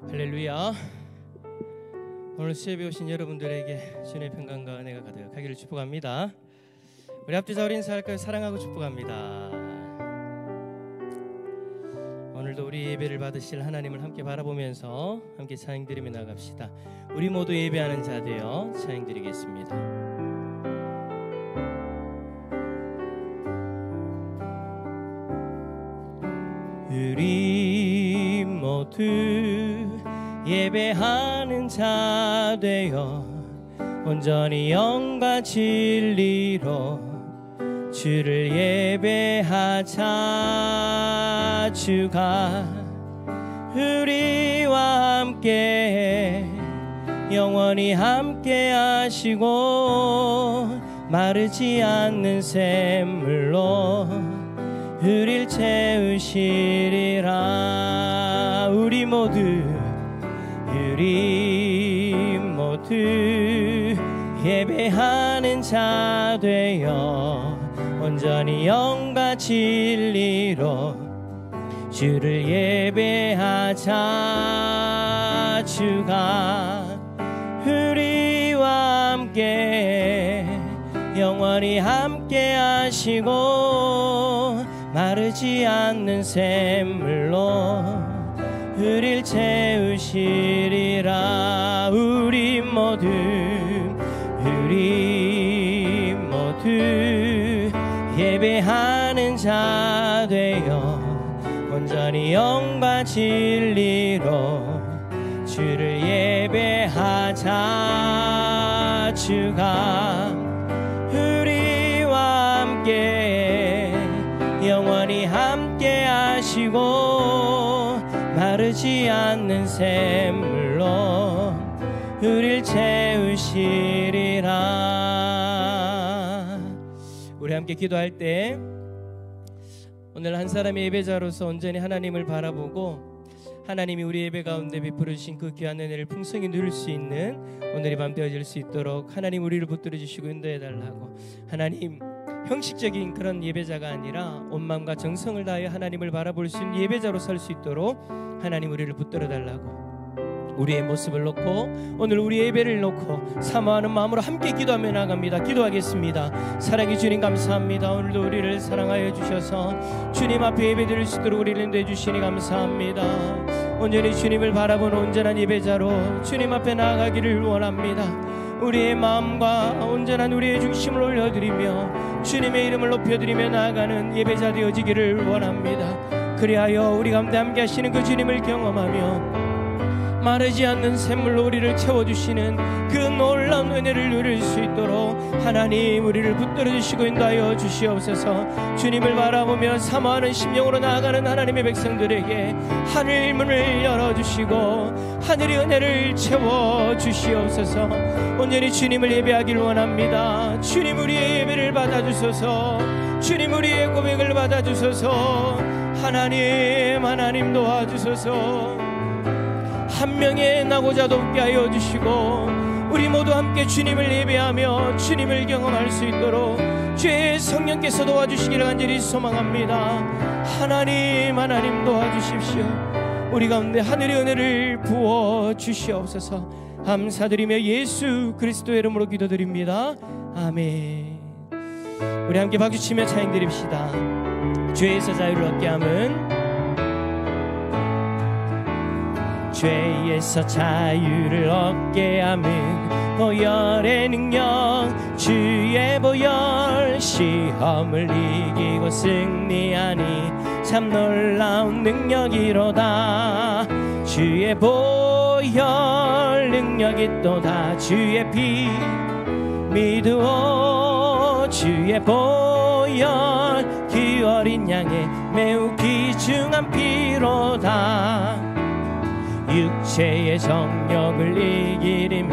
할렐루야. 오늘 수협에 오신 여러분들에게 주님의 평강과 은혜가 가득하기를 축복합니다. 우리 앞뒤자 어린 사역을 사랑하고 축복합니다. 오늘도 우리 예배를 받으실 하나님을 함께 바라보면서 함께 찬양 드리며 나갑시다. 우리 모두 예배하는 자 되어 찬양 드리겠습니다. 우리 모두 예배하는 자 되어 온전히 영과 진리로 주를 예배하자. 주가 우리와 함께 영원히 함께 하시고 마르지 않는 샘물로 우릴 채우시리라. 우리 모두 예배하는 자 되어 온전히 영과 진리로 주를 예배하자. 주가 우리와 함께 영원히 함께 하시고 마르지 않는 샘물로 우릴 채우시리라. 우리 모두 예배하는 자 되어 온전히 영과 진리로 주를 예배하자. 주가 우리와 함께 영원히 함께 하시고 마르지 않는 샘물로 우릴 채우시리라. 우리 함께 기도할 때 오늘 한 사람의 예배자로서 온전히 하나님을 바라보고 하나님이 우리 예배 가운데 베풀어 주신 그 귀한 은혜를 풍성히 누릴 수 있는 오늘이 밤 되어질 수 있도록 하나님 우리를 붙들어 주시고 인도해 달라고. 하나님, 형식적인 그런 예배자가 아니라 온 마음과 정성을 다하여 하나님을 바라볼 수 있는 예배자로 살 수 있도록 하나님 우리를 붙들어 달라고. 우리의 모습을 놓고 오늘 우리 예배를 놓고 사모하는 마음으로 함께 기도하며 나갑니다. 기도하겠습니다. 사랑의 주님 감사합니다. 오늘도 우리를 사랑하여 주셔서 주님 앞에 예배드릴 수 있도록 우리를 인도해 주시니 감사합니다. 온전히 주님을 바라보는 온전한 예배자로 주님 앞에 나아가기를 원합니다. 우리의 마음과 온전한 우리의 중심을 올려드리며 주님의 이름을 높여드리며 나아가는 예배자 되어지기를 원합니다. 그리하여 우리 가운데 함께 하시는 그 주님을 경험하며 마르지 않는 샘물로 우리를 채워주시는 그 놀라운 은혜를 누릴 수 있도록 하나님 우리를 붙들어 주시고 인도하여 주시옵소서. 주님을 바라보며 사모하는 심령으로 나아가는 하나님의 백성들에게 하늘 문을 열어주시고 하늘의 은혜를 채워주시옵소서. 온전히 주님을 예배하기를 원합니다. 주님 우리의 예배를 받아주소서. 주님 우리의 고백을 받아주소서. 하나님 도와주소서. 한 명의 나고자도 없게 하여 주시고 우리 모두 함께 주님을 예배하며 주님을 경험할 수 있도록 주의 성령께서 도와주시기를 간절히 소망합니다. 하나님 도와주십시오. 우리 가운데 하늘의 은혜를 부어 주시옵소서. 감사드리며 예수 그리스도의 이름으로 기도드립니다. 아멘. 우리 함께 박수치며 찬양 드립시다. 죄에서 자유를 얻게 함은 죄에서 자유를 얻게 함은 보혈의 능력 주의 보혈 시험을 이기고 승리하니 참 놀라운 능력이로다. 주의 보혈 능력이 또다. 주의 피 믿으오. 주의 보혈 그 어린 양의 매우 귀중한 피로다. 육체의 정욕을 이기림은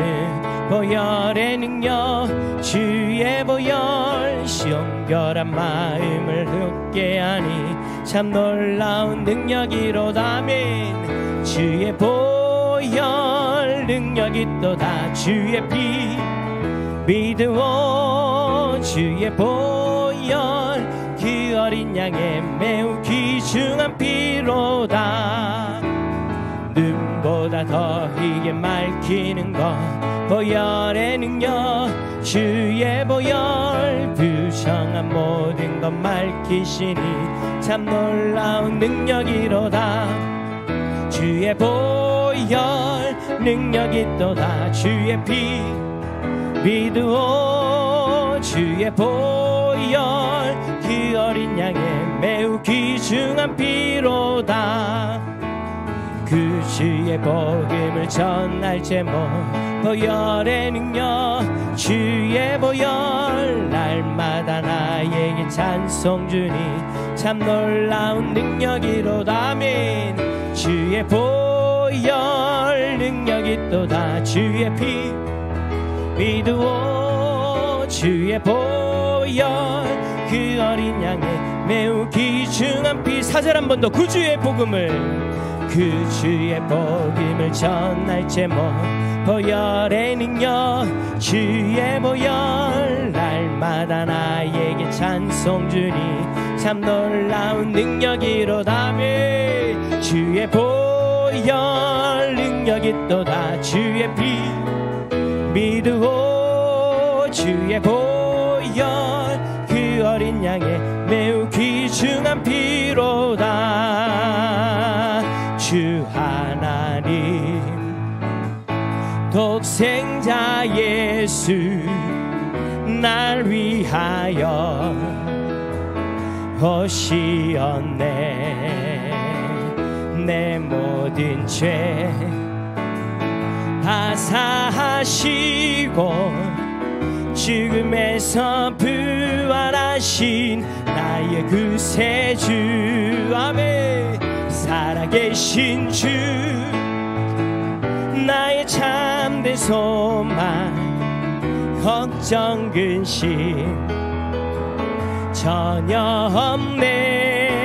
보혈의 능력 주의 보혈 시온결한 마음을 굳게 하니 참 놀라운 능력이로다. 아멘. 주의 보혈 능력이 또다. 주의 피 믿으오. 주의 보혈 그 어린 양의 매우 귀중한 피로다. 눈보다 보다 더 희게 맑히는 것 보혈의 능력 주의 보혈 부정한 모든 것 맑히시니 참 놀라운 능력이로다 주의 보혈 능력이 또다 주의 피 믿으오 주의 보혈 그 어린 양의 매우 귀중한 피로다 그 주의 복음을 전할 제목 보혈의 능력 주의 보혈 날마다 나에게 찬송 주니 참 놀라운 능력이로다 아멘 주의 보혈 능력이 또다 주의 피 믿으오 주의 보혈 그 어린 양의 매우 귀중한 피 4절 한 번 더 그 주의 복음을 그 주의 복음을 전할 제목 보혈의 능력 주의 보혈 날마다 나에게 찬송 주니 참 놀라운 능력이로다매 주의 보혈 능력이 또다 주의 피 믿으오 주의 보혈 그 어린 양의 매우 귀중한 피로다 주 하나님 독생자 예수 날 위하여 오시었네 내 모든 죄 다 사하시고 죽음에서 부활하신 나의 구세주 아멘 살아계신 주 나의 참된 소망 걱정 근심 전혀 없네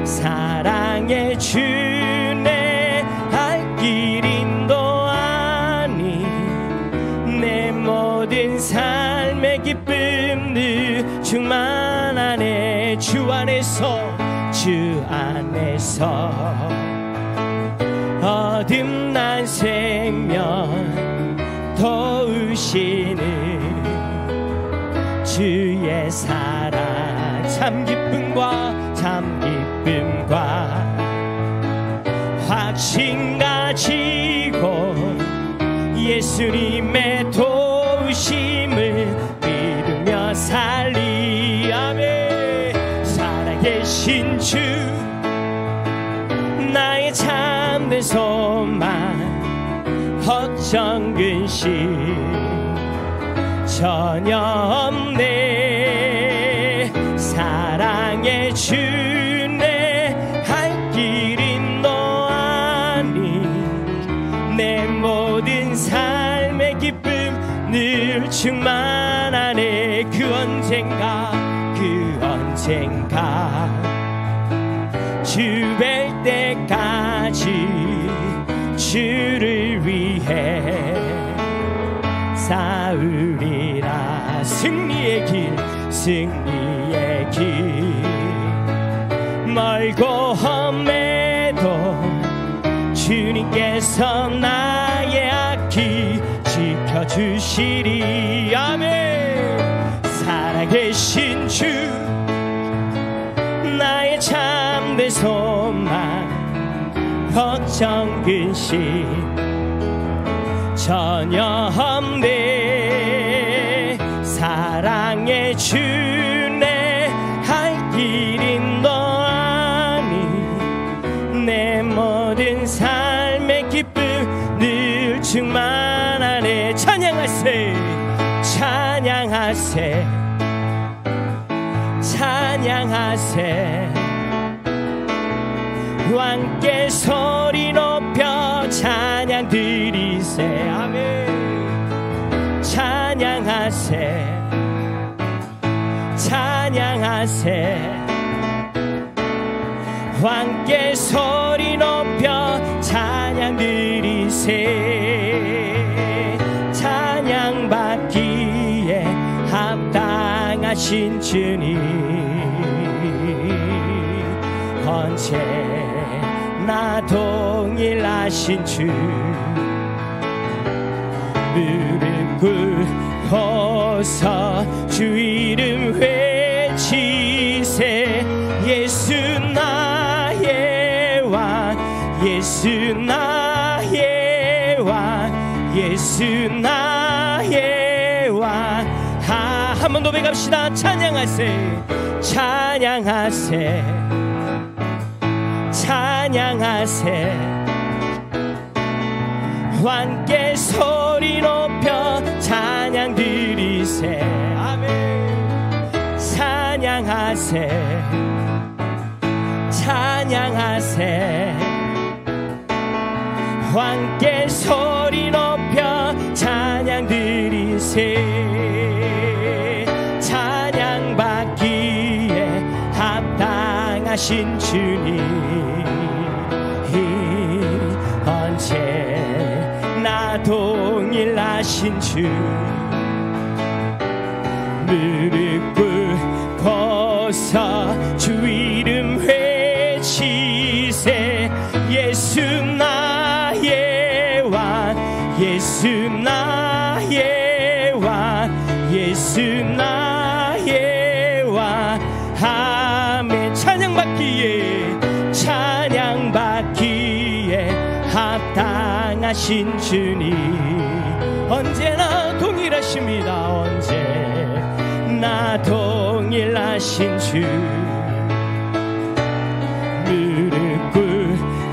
사랑의 주내 할 길 인도하니 내 모든 삶의 기쁨 늘 충만하네 주 안에서 어둠난 생명 도우시는 주의 사랑 참 기쁨과 확신 가지고 예수님의 도우심을 믿으며 살리 아멘 살아계신 주 나의 참된 소망 걱정 근심 전혀 없네 사랑의 주내 할 길 인도하니 내 모든 삶의 기쁨 늘 충만하네 그 언젠가 주 뵐 때까지 주를 위해 싸우리라 승리의 길 멀고 험해도 주님께서 나의 앞길 지켜주시리 아멘 살아계신 주 나의 참된 소망 걱정 근심 전혀 없네 사랑의 주내 할 길 인도하니 내 모든 삶의 기쁨 늘 충만하네 찬양하세 함께 소리 높여 찬양 드리세 아멘 찬양하세 함께 소리 높여 찬양 드리세 찬양 받기에 합당하신 주님 언제 나 동일하신 주 무릎 꿇고서 주 이름 외치세 예수 나의 왕 예수 나의 왕 예수 나의 왕 한 번 더 배갑시다. 찬양하세 찬양하세 찬양하세 함께 소리 높여 찬양 드리세 아멘 찬양하세 찬양하세 함께 소리 높여 찬양 드리세 찬양받기에 합당하신 주님 언제나 동일하신 주 무릎 꿇고서 주 이름 외치세 예수 나의 왕 예수 나의 왕 예수 나의 왕 아멘 찬양받기에 찬양받기에 합당하신 주님 언제나 동일하십니다 언제나 동일하신 주 무릎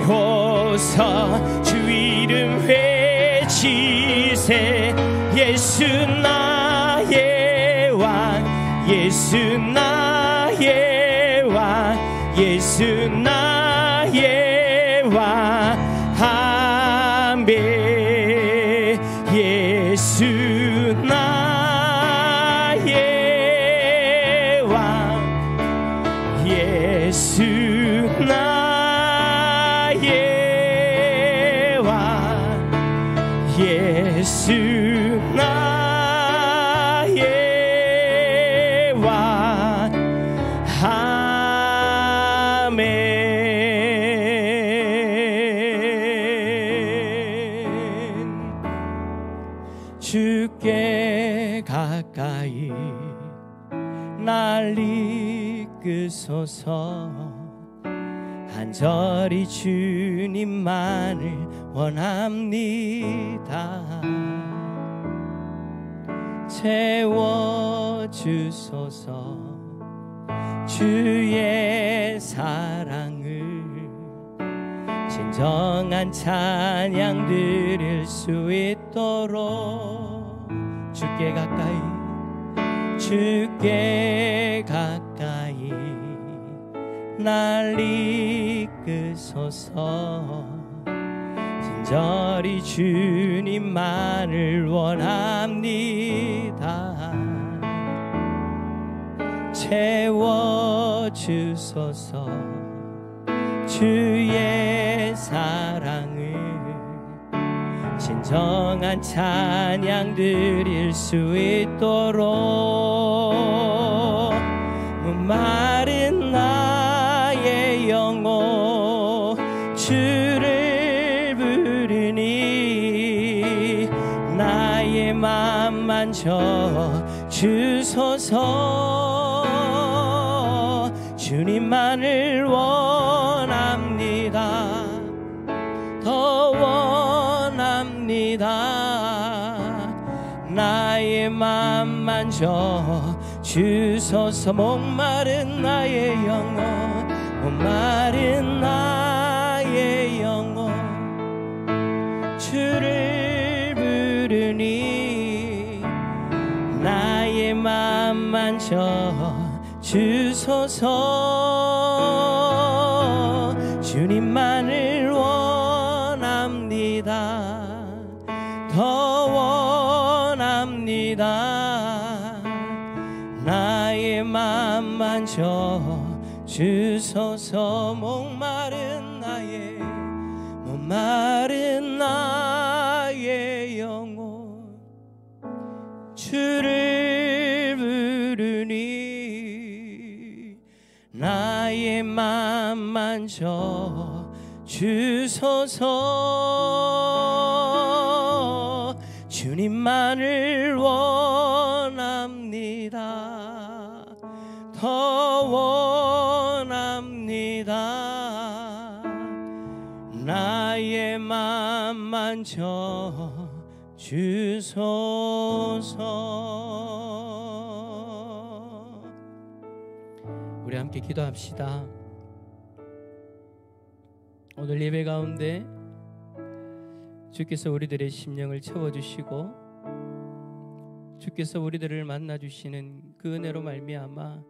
꿇고서 주 이름 외치세 예수 나의 왕 예수 나의 왕 예수 나의 왕 아멘 예수 나의 왕 예수 나의 왕 예수 나의 왕 아멘 주께 가까이 날 이끄소서 간절히 주님만을 원합니다 채워주소서 주의 사랑을 진정한 찬양 드릴 수 있도록 주께 가까이 날 이끄소서 진절히 주님만을 원합니다 채워주소서 주의 사랑을 진정한 찬양 드릴 수 있도록 목마른 나의 영혼 주를 부르니 나의 맘 만져 주소서 주님만을 원합니다 더 원합니다 나의 맘 만져 주소서 목마른 나의 영혼 목마른 나의 영혼 주를 부르니 나의 맘 만져 주소서 주님만을 원합니다 더 원합니다 나의 맘 만져 주소서 목마른 나의 영혼 주를 부르니 나의 맘 만져 주소서. 주님만을 원합니다. 더 원합니다. 나의 맘 만져 주소서. 우리 함께 기도합시다. 오늘 예배 가운데 주께서 우리들의 심령을 채워주시고 주께서 우리들을 만나주시는 그 은혜로 말미암아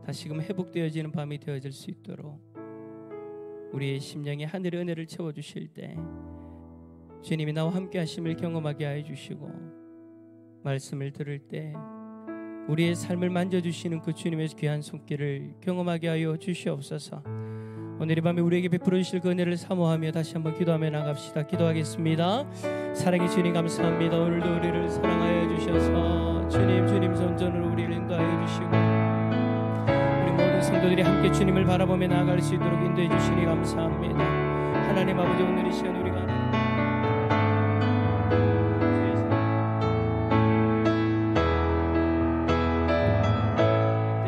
다시금 회복되어지는 밤이 되어질 수 있도록 우리의 심령에 하늘의 은혜를 채워주실 때 주님이 나와 함께 하심을 경험하게 하여 주시고 말씀을 들을 때 우리의 삶을 만져주시는 그 주님의 귀한 손길을 경험하게 하여 주시옵소서. 오늘 이 밤에 우리에게 베풀어 주실 그 은혜를 사모하며 다시 한번 기도하며 나갑시다. 기도하겠습니다. 사랑의 주님 감사합니다. 오늘도 우리를 사랑하여 주셔서 주님 손전으로 우리를 인도하여 주시고 우리 모든 성도들이 함께 주님을 바라보며 나아갈 수 있도록 인도해 주시니 감사합니다. 하나님 아버지, 오늘 이 시간 우리가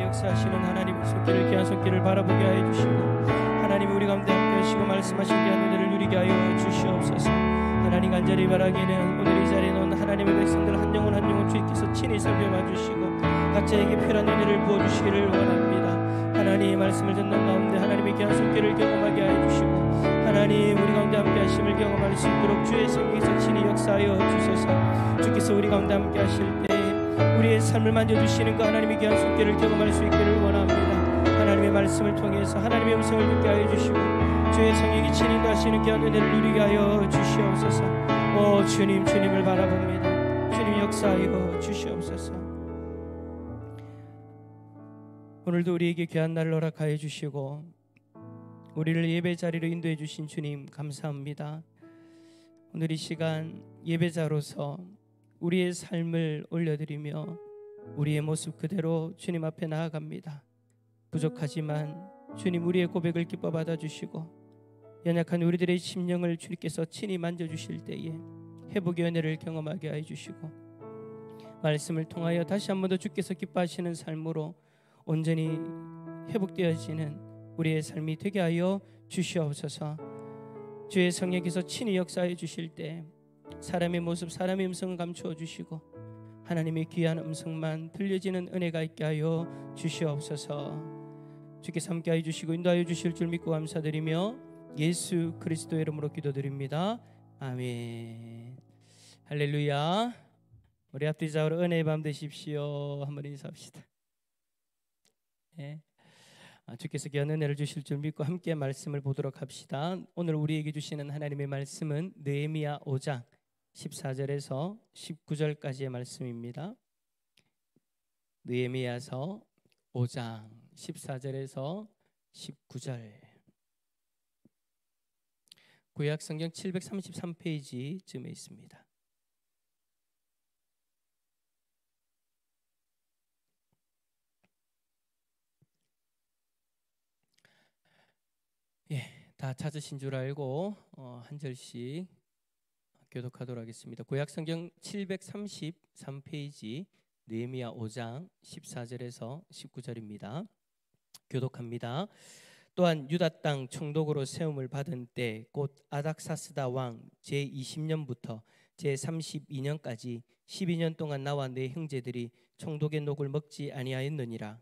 역사하시는 하나님의 손길을, 귀한 손길을 바라보게 하여 주시고 하나님 우리 가운데 함께 하시고 말씀하신 귀한 은혜를 누리게 하여 주시옵소서. 하나님 간절히 바라기는 오늘 이 자리에 놓은 하나님의 백성들 한 영혼 한 영혼 주께서 친히 살펴봐 주시고 각자에게 필요한 은혜를 부어주시기를 원합니다. 하나님 말씀을 듣는 가운데 하나님의 귀한 손길을 경험하게 하여 주시고 하나님 우리 가운데 함께 하심을 경험할 수 있도록 주의 성령께서 친히 역사하여 주소서. 주께서 우리 가운데 함께 하실 때 우리의 삶을 만져주시는 그 하나님의 귀한 손길을 경험할 수 있기를 원합니다. 하나님의 말씀을 통해서 하나님의 음성을 듣게 하여 주시고 주의 성령이 친히 인도하시는 귀한 은혜를 누리게 하여 주시옵소서. 오 주님, 주님을 바라봅니다. 주님 역사하여 주시옵소서. 오늘도 우리에게 귀한 날을 허락하여 주시고 우리를 예배 자리로 인도해 주신 주님 감사합니다. 오늘 이 시간 예배자로서 우리의 삶을 올려드리며 우리의 모습 그대로 주님 앞에 나아갑니다. 부족하지만 주님 우리의 고백을 기뻐 받아주시고 연약한 우리들의 심령을 주님께서 친히 만져주실 때에 회복의 은혜를 경험하게 해주시고 말씀을 통하여 다시 한 번 더 주께서 기뻐하시는 삶으로 온전히 회복되어지는 우리의 삶이 되게 하여 주시옵소서. 주의 성령께서 친히 역사해 주실 때 사람의 모습, 사람의 음성을 감추어 주시고 하나님의 귀한 음성만 들려지는 은혜가 있게 하여 주시옵소서. 주께서 함께하여 주시고 인도하여 주실 줄 믿고 감사드리며 예수 그리스도의 이름으로 기도드립니다. 아멘. 할렐루야. 우리 앞뒤 좌우로 은혜의 밤 되십시오. 한번 인사합시다. 네. 주께서 귀한 은혜를 주실 줄 믿고 함께 말씀을 보도록 합시다. 오늘 우리에게 주시는 하나님의 말씀은 느헤미야 5장 14절에서 19절까지의 말씀입니다. 느헤미야서 5장 14절에서 19절. 구약 성경 733페이지쯤에 있습니다. 예, 다 찾으신 줄 알고 한 절씩 교독하도록 하겠습니다. 구약 성경 733페이지 느헤미야 5장 14절에서 19절입니다. 교독합니다. 또한 유다 땅 총독으로 세움을 받은 때 곧 아닥사스다 왕 제20년부터 제32년까지 12년 동안 나와 내 형제들이 총독의 녹을 먹지 아니하였느니라.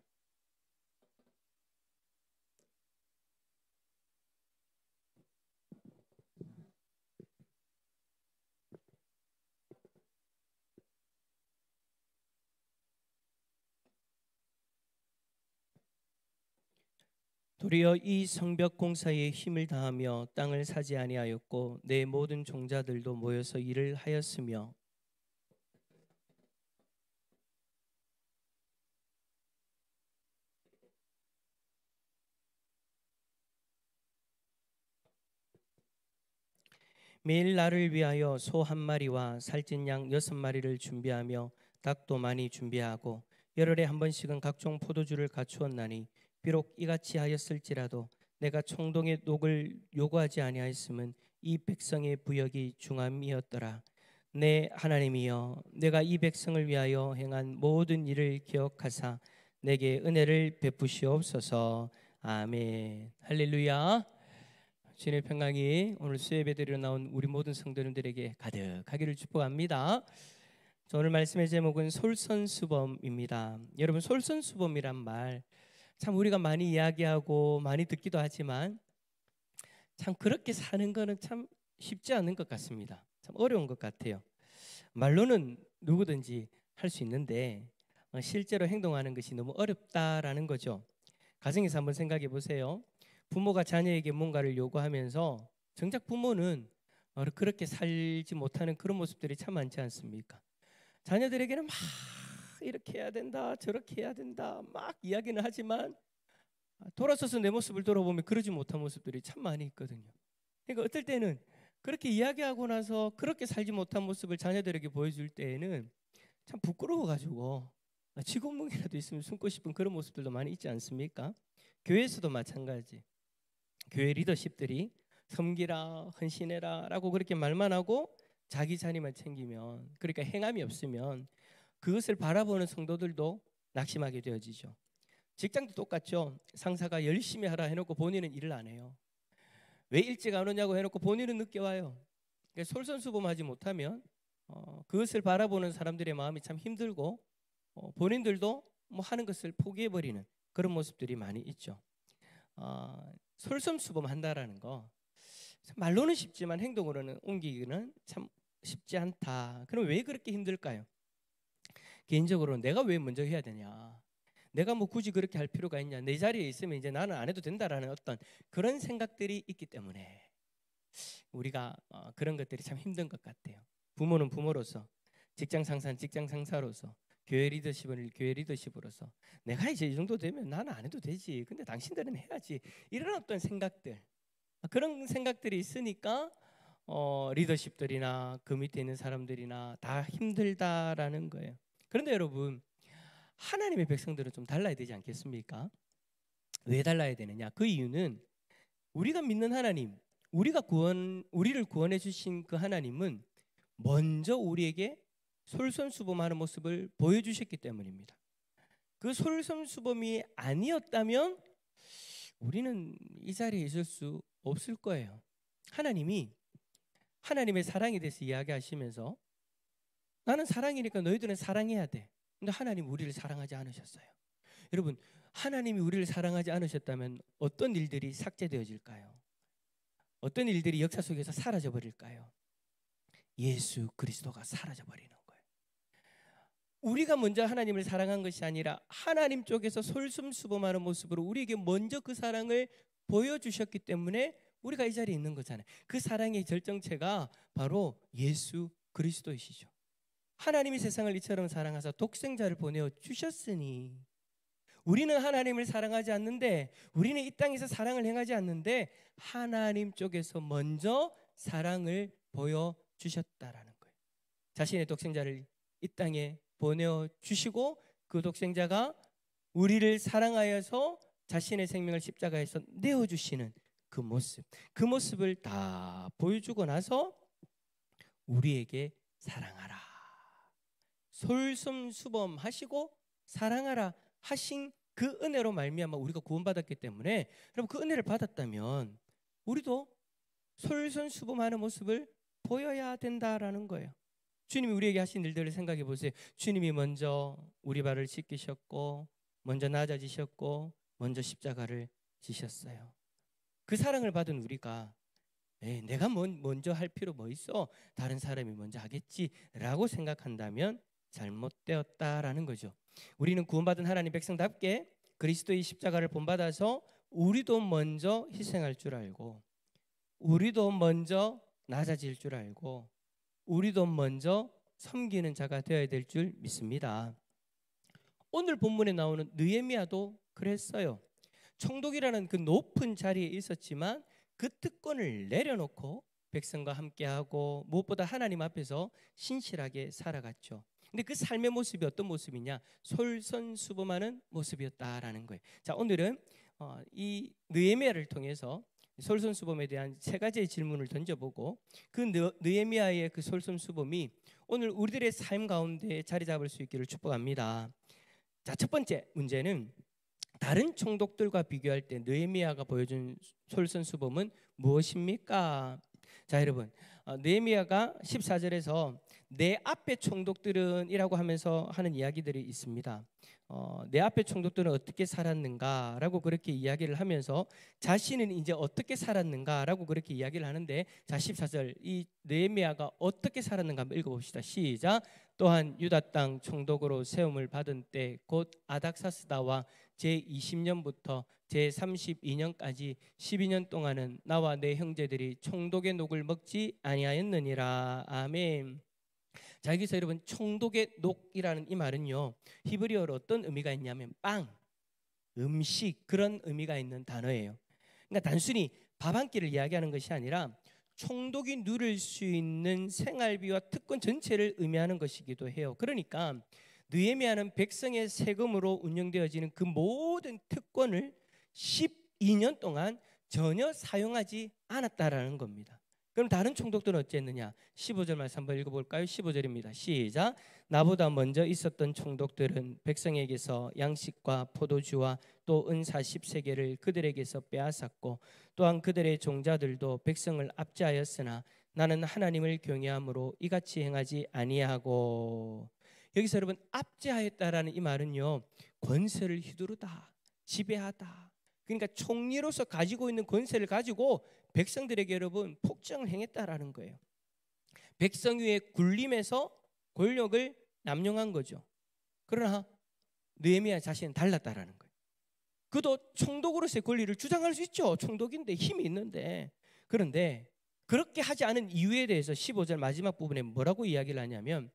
도리어 이 성벽 공사에 힘을 다하며 땅을 사지 아니하였고 내 모든 종자들도 모여서 일을 하였으며 매일 나를 위하여 소 한 마리와 살찐 양 6마리를 준비하며 닭도 많이 준비하고 열흘에 한 번씩은 각종 포도주를 갖추었나니 비록 이같이 하였을지라도 내가 총동의 녹을 요구하지 아니하였음은 이 백성의 부역이 중함이었더라. 내 하나님이여, 내가 이 백성을 위하여 행한 모든 일을 기억하사 내게 은혜를 베푸시옵소서. 아멘. 할렐루야. 주님의 평강이 오늘 수예배드리러 나온 우리 모든 성도님들에게 가득하기를 축복합니다. 오늘 말씀의 제목은 솔선수범입니다. 여러분, 솔선수범이란 말 참 우리가 많이 이야기하고 많이 듣기도 하지만 참 그렇게 사는 거는 참 쉽지 않은 것 같습니다. 참 어려운 것 같아요. 말로는 누구든지 할 수 있는데 실제로 행동하는 것이 너무 어렵다라는 거죠. 가정에서 한번 생각해 보세요. 부모가 자녀에게 뭔가를 요구하면서 정작 부모는 그렇게 살지 못하는 그런 모습들이 참 많지 않습니까? 자녀들에게는 막 이렇게 해야 된다, 저렇게 해야 된다 막 이야기는 하지만 돌아서서 내 모습을 돌아보면 그러지 못한 모습들이 참 많이 있거든요. 그러니까 어떨 때는 그렇게 이야기하고 나서 그렇게 살지 못한 모습을 자녀들에게 보여줄 때에는 참 부끄러워가지고 직업문이라도 있으면 숨고 싶은 그런 모습들도 많이 있지 않습니까? 교회에서도 마찬가지. 교회 리더십들이 섬기라, 헌신해라 라고 그렇게 말만 하고 자기 자리만 챙기면, 그러니까 행함이 없으면 그것을 바라보는 성도들도 낙심하게 되어지죠. 직장도 똑같죠. 상사가 열심히 하라 해놓고 본인은 일을 안 해요. 왜 일찍 안 오냐고 해놓고 본인은 늦게 와요. 그러니까 솔선수범하지 못하면 그것을 바라보는 사람들의 마음이 참 힘들고 본인들도 뭐 하는 것을 포기해버리는 그런 모습들이 많이 있죠. 솔선수범한다라는 거 말로는 쉽지만 행동으로는 옮기기는 참 쉽지 않다. 그럼 왜 그렇게 힘들까요? 개인적으로 내가 왜 먼저 해야 되냐, 내가 뭐 굳이 그렇게 할 필요가 있냐, 내 자리에 있으면 이제 나는 안 해도 된다라는 어떤 그런 생각들이 있기 때문에 우리가 그런 것들이 참 힘든 것 같아요. 부모는 부모로서, 직장 상사는 직장 상사로서, 교회 리더십은 교회 리더십으로서 내가 이제 이 정도 되면 나는 안 해도 되지, 근데 당신들은 해야지, 이런 어떤 생각들, 그런 생각들이 있으니까 리더십들이나 그 밑에 있는 사람들이나 다 힘들다라는 거예요. 그런데 여러분, 하나님의 백성들은 좀 달라야 되지 않겠습니까? 왜 달라야 되느냐? 그 이유는 우리가 믿는 하나님, 우리를 구원해 주신 그 하나님은 먼저 우리에게 솔선수범하는 모습을 보여주셨기 때문입니다. 그 솔선수범이 아니었다면 우리는 이 자리에 있을 수 없을 거예요. 하나님이 하나님의 사랑에 대해서 이야기하시면서 나는 사랑이니까 너희들은 사랑해야 돼. 근데 하나님 우리를 사랑하지 않으셨어요. 여러분, 하나님이 우리를 사랑하지 않으셨다면 어떤 일들이 삭제되어질까요? 어떤 일들이 역사 속에서 사라져 버릴까요? 예수 그리스도가 사라져 버리는 거예요. 우리가 먼저 하나님을 사랑한 것이 아니라 하나님 쪽에서 솔선수범하는 모습으로 우리에게 먼저 그 사랑을 보여주셨기 때문에 우리가 이 자리에 있는 거잖아요. 그 사랑의 절정체가 바로 예수 그리스도이시죠. 하나님이 세상을 이처럼 사랑하사 독생자를 보내어 주셨으니, 우리는 하나님을 사랑하지 않는데, 우리는 이 땅에서 사랑을 행하지 않는데 하나님 쪽에서 먼저 사랑을 보여주셨다라는 거예요. 자신의 독생자를 이 땅에 보내어 주시고 그 독생자가 우리를 사랑하여서 자신의 생명을 십자가에서 내어주시는 그 모습을 다 보여주고 나서 우리에게 사랑하라, 솔선수범하시고 사랑하라 하신 그 은혜로 말미암아 우리가 구원받았기 때문에, 여러분, 그 은혜를 받았다면 우리도 솔선수범하는 모습을 보여야 된다라는 거예요. 주님이 우리에게 하신 일들을 생각해 보세요. 주님이 먼저 우리 발을 씻기셨고, 먼저 낮아지셨고, 먼저 십자가를 지셨어요. 그 사랑을 받은 우리가 내가 먼저 할 필요 뭐 있어, 다른 사람이 먼저 하겠지라고 생각한다면 잘못되었다라는 거죠. 우리는 구원받은 하나님 백성답게 그리스도의 십자가를 본받아서 우리도 먼저 희생할 줄 알고, 우리도 먼저 낮아질 줄 알고, 우리도 먼저 섬기는 자가 되어야 될 줄 믿습니다. 오늘 본문에 나오는 느헤미야도 그랬어요. 총독이라는 그 높은 자리에 있었지만 그 특권을 내려놓고 백성과 함께하고 무엇보다 하나님 앞에서 신실하게 살아갔죠. 근데 그 삶의 모습이 어떤 모습이냐? 솔선수범하는 모습이었다라는 거예요. 자, 오늘은 이 느헤미야를 통해서 솔선수범에 대한 세 가지의 질문을 던져보고 그 느헤미야의 그 솔선수범이 오늘 우리들의 삶 가운데 자리 잡을 수 있기를 축복합니다. 자, 첫 번째 문제는 다른 총독들과 비교할 때 느헤미야가 보여준 솔선수범은 무엇입니까? 자, 여러분, 느헤미야가 14절에서 내 앞에 총독들은 이라고 하면서 하는 이야기들이 있습니다. 내 앞에 총독들은 어떻게 살았는가라고 그렇게 이야기를 하면서 자신은 이제 어떻게 살았는가라고 그렇게 이야기를 하는데, 자, 14절 이 느헤미야가 어떻게 살았는가 한번 읽어봅시다. 시작. 또한 유다 땅 총독으로 세움을 받은 때 곧 아닥사스다와 제20년부터 제32년까지 12년 동안은 나와 내 형제들이 총독의 녹을 먹지 아니하였느니라. 아멘. 자, 여기서 여러분 총독의 녹이라는 이 말은요, 히브리어로 어떤 의미가 있냐면 빵, 음식, 그런 의미가 있는 단어예요. 그러니까 단순히 밥 한 끼를 이야기하는 것이 아니라 총독이 누릴 수 있는 생활비와 특권 전체를 의미하는 것이기도 해요. 그러니까 느헤미야는 백성의 세금으로 운영되어지는 그 모든 특권을 12년 동안 전혀 사용하지 않았다라는 겁니다. 그럼 다른 총독들은 어찌했느냐? 15절 말씀 한번 읽어볼까요? 15절입니다. 시작. 나보다 먼저 있었던 총독들은 백성에게서 양식과 포도주와 또 은 40세겔을 그들에게서 빼앗았고 또한 그들의 종자들도 백성을 압제하였으나 나는 하나님을 경외함으로 이같이 행하지 아니하고. 여기서 여러분 압제하였다라는 이 말은요, 권세를 휘두르다, 지배하다. 그러니까 총리로서 가지고 있는 권세를 가지고 백성들에게 여러분 폭정을 행했다라는 거예요. 백성 위에 군림해서 권력을 남용한 거죠. 그러나 느헤미야 자신은 달랐다라는 거예요. 그도 총독으로서의 권리를 주장할 수 있죠. 총독인데 힘이 있는데. 그런데 그렇게 하지 않은 이유에 대해서 15절 마지막 부분에 뭐라고 이야기를 하냐면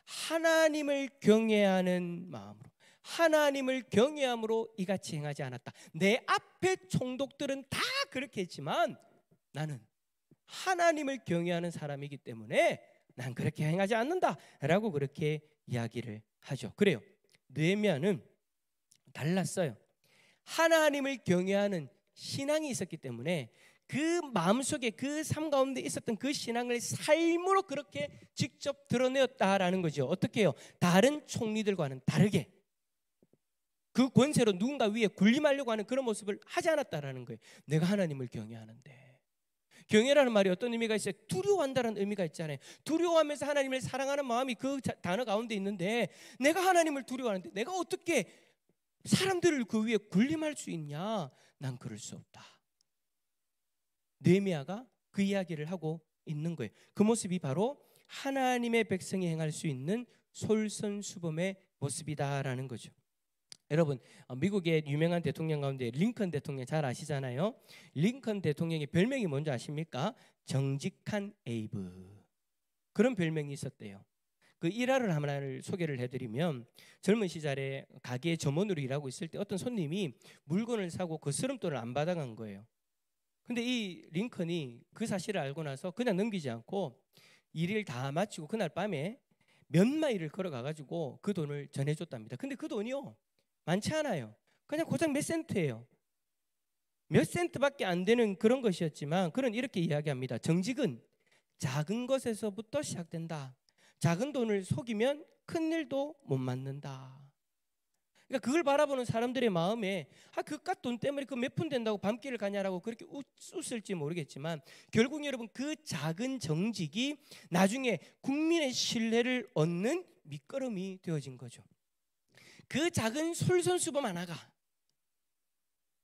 하나님을 경외하는 마음으로, 하나님을 경외함으로 이같이 행하지 않았다. 내 앞에 총독들은 다 그렇게 했지만 나는 하나님을 경외하는 사람이기 때문에 난 그렇게 행하지 않는다라고 그렇게 이야기를 하죠. 그래요. 느헤미야는 달랐어요. 하나님을 경외하는 신앙이 있었기 때문에 그 마음속에 그 삶 가운데 있었던 그 신앙을 삶으로 그렇게 직접 드러내었다라는 거죠. 어떻게 해요? 다른 총리들과는 다르게 그 권세로 누군가 위에 군림하려고 하는 그런 모습을 하지 않았다라는 거예요. 내가 하나님을 경외하는데. 경외라는 말이 어떤 의미가 있어요? 두려워한다는 의미가 있잖아요. 두려워하면서 하나님을 사랑하는 마음이 그 단어 가운데 있는데 내가 하나님을 두려워하는데 내가 어떻게 사람들을 그 위에 군림할 수 있냐? 난 그럴 수 없다. 느헤미야가 그 이야기를 하고 있는 거예요. 그 모습이 바로 하나님의 백성이 행할 수 있는 솔선수범의 모습이다라는 거죠. 여러분, 미국의 유명한 대통령 가운데 링컨 대통령 잘 아시잖아요. 링컨 대통령의 별명이 뭔지 아십니까? 정직한 에이브. 그런 별명이 있었대요. 그 일화를 하나를 소개를 해드리면, 젊은 시절에 가게 점원으로 일하고 있을 때 어떤 손님이 물건을 사고 그 쓰름돈을 안 받아간 거예요. 근데 이 링컨이 그 사실을 알고 나서 그냥 넘기지 않고 일을 다 마치고 그날 밤에 몇 마일을 걸어가가지고 그 돈을 전해줬답니다. 근데 그 돈이요, 많지 않아요. 그냥 고작 몇 센트예요. 몇 센트밖에 안 되는 그런 것이었지만 그는 이렇게 이야기합니다. 정직은 작은 것에서부터 시작된다. 작은 돈을 속이면 큰 일도 못 만든다. 그러니까 그걸 바라보는 사람들의 마음에 그깟 돈 때문에 그 몇 푼 된다고 밤길을 가냐라고 그렇게 웃을지 모르겠지만 결국 여러분 그 작은 정직이 나중에 국민의 신뢰를 얻는 밑거름이 되어진 거죠. 그 작은 솔선수범 하나가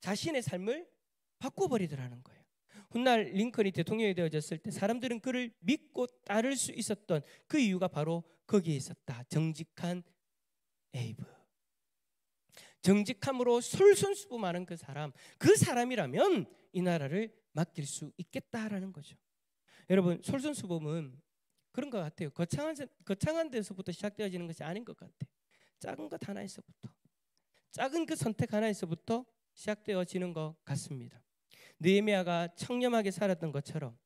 자신의 삶을 바꿔버리더라는 거예요. 훗날 링컨이 대통령이 되어졌을 때 사람들은 그를 믿고 따를 수 있었던 그 이유가 바로 거기에 있었다. 정직한 에이브. 정직함으로 솔선수범하는 그 사람이라면 이 나라를 맡길 수 있겠다라는 거죠. 여러분, 솔선수범은 그런 것 같아요. 거창한 데서부터 시작되어지는 것이 아닌 것 같아요. 작은 것 하나에서부터, 작은 그 선택 하나에서부터 시작되어지는 것 같습니다. 느헤미야가 청렴하게 살았던 것처럼,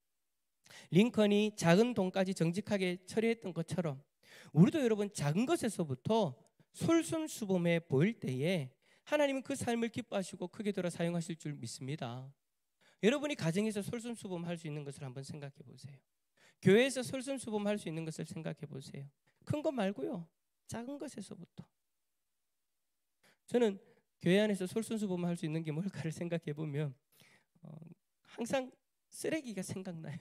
링컨이 작은 돈까지 정직하게 처리했던 것처럼, 우리도 여러분 작은 것에서부터 솔선수범해 보일 때에 하나님은 그 삶을 기뻐하시고 크게 들어 사용하실 줄 믿습니다. 여러분이 가정에서 솔선수범할 수 있는 것을 한번 생각해 보세요. 교회에서 솔선수범할 수 있는 것을 생각해 보세요. 큰 것 말고요, 작은 것에서부터. 저는 교회 안에서 솔선수범할 수 있는 게 뭘까를 생각해 보면 항상 쓰레기가 생각나요.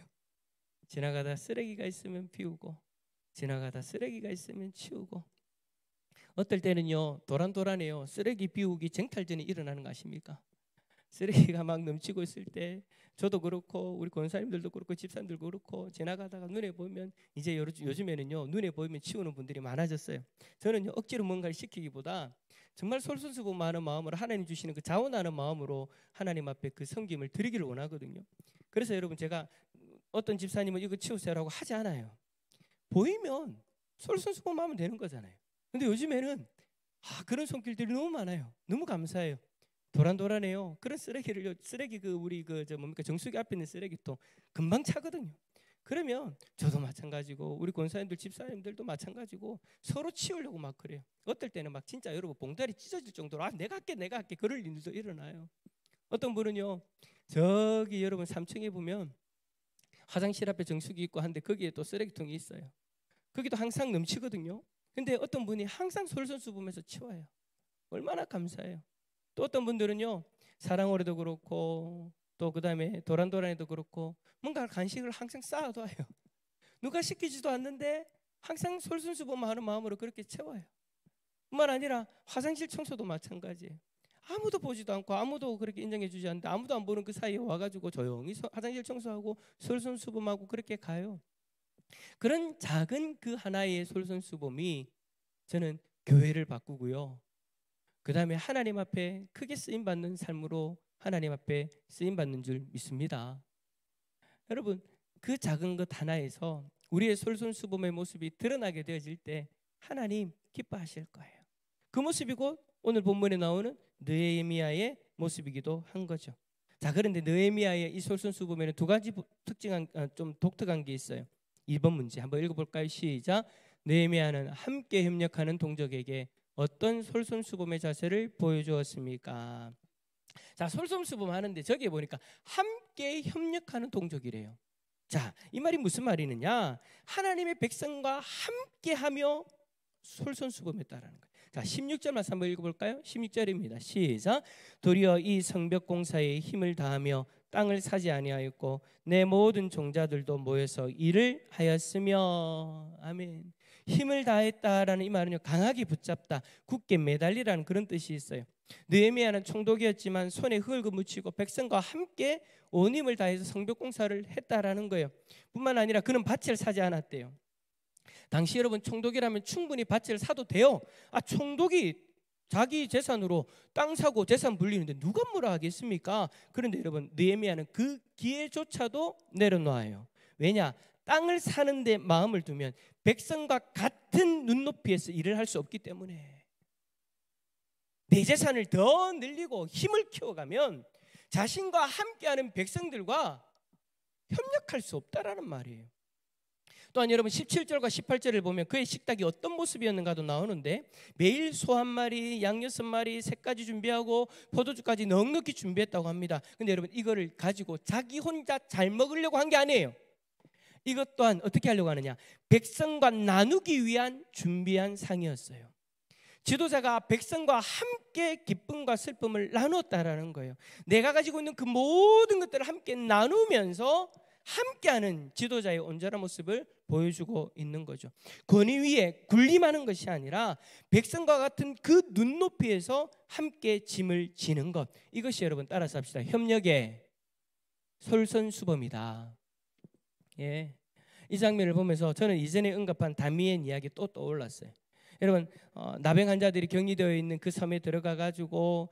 지나가다 쓰레기가 있으면 비우고, 지나가다 쓰레기가 있으면 치우고. 어떨 때는요, 도란도란해요. 쓰레기 비우기 쟁탈전이 일어나는 거 아십니까? 쓰레기가 막 넘치고 있을 때 저도 그렇고 우리 권사님들도 그렇고 집사님들도 그렇고 지나가다가 눈에 보면, 이제 요즘에는요 눈에 보이면 치우는 분들이 많아졌어요. 저는요 억지로 뭔가를 시키기보다 정말 솔선수범하는 마음으로, 하나님 주시는 그 자원하는 마음으로 하나님 앞에 그 섬김을 드리기를 원하거든요. 그래서 여러분, 제가 어떤 집사님은 이거 치우세요라고 하지 않아요. 보이면 솔선수범하면 되는 거잖아요. 근데 요즘에는 그런 손길들이 너무 많아요. 너무 감사해요. 도란도란해요. 그런 쓰레기를, 쓰레기 우리 정수기 앞에 있는 쓰레기통 금방 차거든요. 그러면 저도 마찬가지고 우리 권사님들, 집사님들도 마찬가지고 서로 치우려고 막 그래요. 어떨 때는 막 진짜 여러분 봉다리 찢어질 정도로 내가 할게 그럴 일도 일어나요. 어떤 분은요, 저기 여러분 3층에 보면 화장실 앞에 정수기 있고 한데 거기에 또 쓰레기통이 있어요. 거기도 항상 넘치거든요. 근데 어떤 분이 항상 솔선수범해서 치워요. 얼마나 감사해요. 또 어떤 분들은요, 사랑오래도 그렇고 또 그다음에 도란도란에도 그렇고 뭔가 간식을 항상 쌓아둬요. 누가 시키지도 않는데 항상 솔선수범하는 마음으로 그렇게 채워요. 뿐만 아니라 화장실 청소도 마찬가지예요. 아무도 보지도 않고 아무도 그렇게 인정해주지 않는데, 아무도 안 보는 그 사이에 와가지고 조용히 화장실 청소하고 솔선수범하고 그렇게 가요. 그런 작은 그 하나의 솔선수범이 저는 교회를 바꾸고요, 그 다음에 하나님 앞에 크게 쓰임받는 삶으로 하나님 앞에 쓰임받는 줄 믿습니다. 여러분, 그 작은 것 하나에서 우리의 솔선수범의 모습이 드러나게 되어질 때 하나님 기뻐하실 거예요. 그 모습이 곧 오늘 본문에 나오는 느헤미야의 모습이기도 한 거죠. 자, 그런데 느헤미야의 이 솔선수범에는 두 가지 좀 독특한 게 있어요. 2번 문제 한번 읽어볼까요? 시작. 느헤미야는 함께 협력하는 동족에게 어떤 솔선수범의 자세를 보여주었습니까? 자, 솔선수범하는데 저기에 보니까 함께 협력하는 동족이래요. 자, 이 말이 무슨 말이느냐? 하나님의 백성과 함께하며 솔선수범했다라는 거예요. 자, 16절 말씀 한번 읽어볼까요? 16절입니다. 시작. 도리어 이 성벽 공사에 힘을 다하며 땅을 사지 아니하였고 내 모든 종자들도 모여서 일을 하였으며. 아멘. 힘을 다했다라는 이 말은요, 강하게 붙잡다, 굳게 매달리라는 그런 뜻이 있어요. 느헤미야는 총독이었지만 손에 흙을 묻히고 백성과 함께 온 힘을 다해서 성벽 공사를 했다라는 거예요. 뿐만 아니라 그는 밭을 사지 않았대요. 당시 여러분, 총독이라면 충분히 밭을 사도 돼요. 총독이 자기 재산으로 땅 사고 재산 불리는데 누가 뭐라 하겠습니까? 그런데 여러분, 느헤미야는 그 기회조차도 내려놓아요. 왜냐? 땅을 사는데 마음을 두면 백성과 같은 눈높이에서 일을 할 수 없기 때문에, 내 재산을 더 늘리고 힘을 키워가면 자신과 함께하는 백성들과 협력할 수 없다라는 말이에요. 또한 여러분 17절과 18절을 보면 그의 식탁이 어떤 모습이었는가도 나오는데, 매일 소 한 마리, 양 6마리, 새까지 준비하고 포도주까지 넉넉히 준비했다고 합니다. 근데 여러분, 이거를 가지고 자기 혼자 잘 먹으려고 한 게 아니에요. 이것 또한 어떻게 하려고 하느냐? 백성과 나누기 위한 준비한 상이었어요. 지도자가 백성과 함께 기쁨과 슬픔을 나눴다라는 거예요. 내가 가지고 있는 그 모든 것들을 함께 나누면서 함께하는 지도자의 온전한 모습을 보여주고 있는 거죠. 권위 위에 군림하는 것이 아니라 백성과 같은 그 눈높이에서 함께 짐을 지는 것, 이것이 여러분 따라서 합시다. 협력의 솔선수범이다. 예, 이 장면을 보면서 저는 이전에 언급한 다미엔 이야기 또 떠올랐어요. 여러분, 나병 환자들이 격리되어 있는 그 섬에 들어가 가지고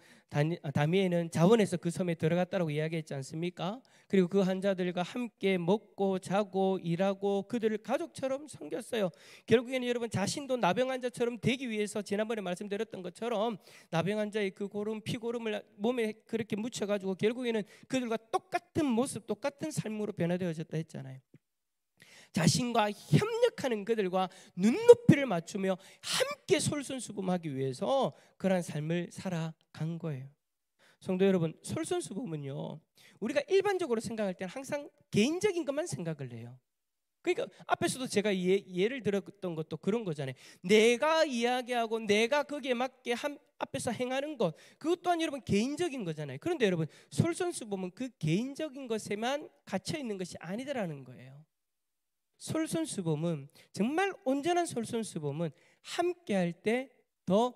다미엔은 자원해서 그 섬에 들어갔다고 이야기했지 않습니까? 그리고 그 환자들과 함께 먹고 자고 일하고 그들을 가족처럼 섬겼어요. 결국에는 여러분, 자신도 나병 환자처럼 되기 위해서 지난번에 말씀드렸던 것처럼 나병 환자의 그 피고름을 몸에 그렇게 묻혀 가지고 결국에는 그들과 똑같은 모습, 똑같은 삶으로 변화되어졌다 했잖아요. 자신과 협력하는 그들과 눈높이를 맞추며 함께 솔선수범하기 위해서 그러한 삶을 살아간 거예요. 성도 여러분, 솔선수범은요, 우리가 일반적으로 생각할 때는 항상 개인적인 것만 생각을 해요. 그러니까 앞에서도 제가 예를 들었던 것도 그런 거잖아요. 내가 이야기하고 내가 거기에 맞게 앞에서 행하는 것, 그것 또한 여러분 개인적인 거잖아요. 그런데 여러분, 솔선수범은 그 개인적인 것에만 갇혀 있는 것이 아니더라는 거예요. 솔선수범은, 정말 온전한 솔선수범은 함께 할 때 더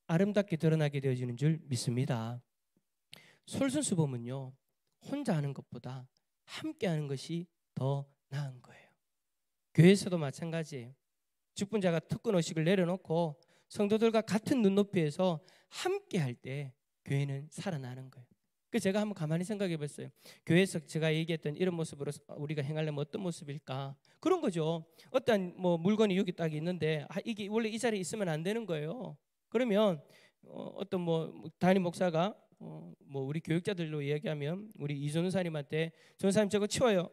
아름답게 드러나게 되어지는 줄 믿습니다. 솔선수범은요, 혼자 하는 것보다 함께 하는 것이 더 나은 거예요. 교회에서도 마찬가지예요. 직분자가 특권 의식을 내려놓고 성도들과 같은 눈높이에서 함께 할 때 교회는 살아나는 거예요. 그래서 제가 한번 가만히 생각해 봤어요. 교회에서 제가 얘기했던 이런 모습으로 우리가 행하려면 어떤 모습일까? 그런 거죠. 어떤 물건이 여기 딱 있는데 이게 원래 이 자리에 있으면 안 되는 거예요. 그러면 어떤 담임 목사가 우리 교육자들로 얘기하면 우리 이전사님한테, 전사님 저거 치워요.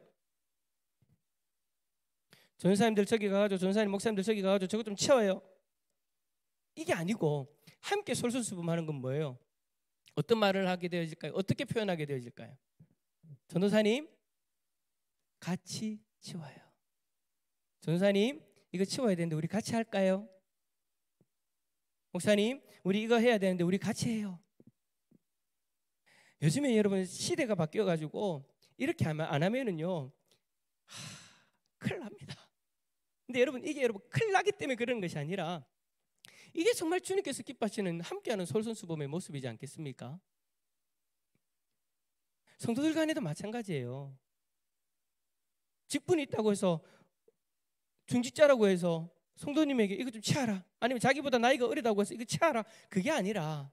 전사님들 저기 가가지고, 전사님 목사님들 저기 가가지고 저거 좀 치워요. 이게 아니고 함께 솔선수범하는 건 뭐예요? 어떤 말을 하게 되어질까요? 어떻게 표현하게 되어질까요? 전도사님 같이 치워요. 전도사님 이거 치워야 되는데 우리 같이 할까요? 목사님 우리 이거 해야 되는데 우리 같이 해요. 요즘에 여러분 시대가 바뀌어가지고 이렇게 안 하면은요 큰일 납니다. 근데 여러분 이게 큰일 나기 때문에 그런 것이 아니라 이게 정말 주님께서 기뻐하시는 함께하는 솔선수범의 모습이지 않겠습니까? 성도들 간에도 마찬가지예요. 직분이 있다고 해서, 중직자라고 해서 성도님에게 이거 좀 치워라, 아니면 자기보다 나이가 어리다고 해서 이거 치워라, 그게 아니라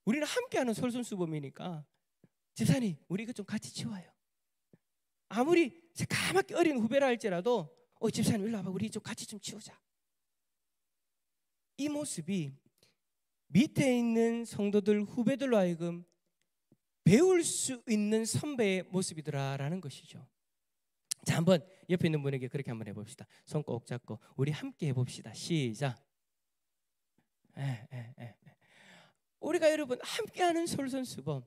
우리는 함께하는 솔선수범이니까 집사님 우리 이거 좀 같이 치워요. 아무리 새까맣게 어린 후배라 할지라도 집사님 일로 와봐, 우리 좀 같이 좀 치우자. 이 모습이 밑에 있는 성도들, 후배들로 하여금 배울 수 있는 선배의 모습이더라라는 것이죠. 자, 한번 옆에 있는 분에게 그렇게 한번 해봅시다. 손 꼭 잡고 우리 함께 해봅시다. 시작. 우리가 여러분 함께하는 솔선수범,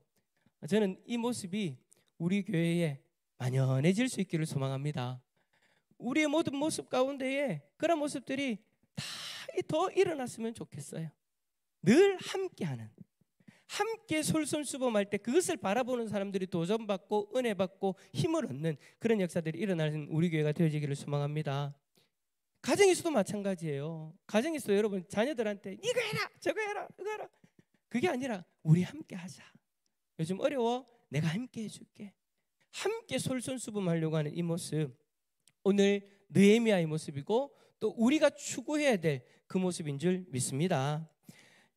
저는 이 모습이 우리 교회에 만연해질 수 있기를 소망합니다. 우리의 모든 모습 가운데에 그런 모습들이 다 더 일어났으면 좋겠어요. 늘 함께하는, 함께 솔선수범할 때 그것을 바라보는 사람들이 도전받고 은혜받고 힘을 얻는 그런 역사들이 일어나는 우리 교회가 되어지기를 소망합니다. 가정에서도 마찬가지예요. 가정에서도 여러분 자녀들한테 이거 해라 저거 해라 이거 해라, 그게 아니라 우리 함께 하자. 요즘 어려워? 내가 함께 해줄게. 함께 솔선수범하려고 하는 이 모습, 오늘 느헤미야의 모습이고 또 우리가 추구해야 될 그 모습인 줄 믿습니다.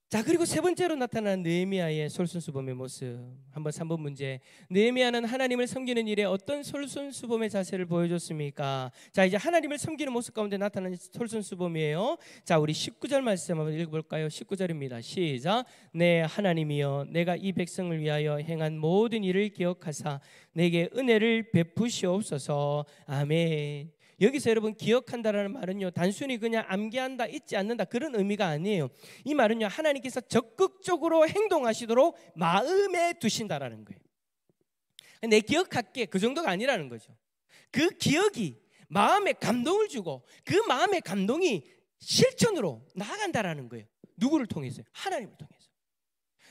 자, 그리고 세 번째로 나타난 느헤미야의 솔선수범의 모습, 한번 3번 문제. 느헤미야는 하나님을 섬기는 일에 어떤 솔선수범의 자세를 보여줬습니까? 자, 이제 하나님을 섬기는 모습 가운데 나타난 솔선수범이에요. 자, 우리 19절 말씀 한번 읽어볼까요? 19절입니다. 시작. 내 하나님이여, 내가 이 백성을 위하여 행한 모든 일을 기억하사 내게 은혜를 베푸시옵소서. 아멘. 여기서 여러분 기억한다라는 말은요, 단순히 그냥 암기한다, 잊지 않는다 그런 의미가 아니에요. 이 말은요, 하나님께서 적극적으로 행동하시도록 마음에 두신다라는 거예요. 내 기억할게, 그 정도가 아니라는 거죠. 그 기억이 마음에 감동을 주고 그 마음의 감동이 실천으로 나아간다라는 거예요. 누구를 통해서요? 하나님을 통해서.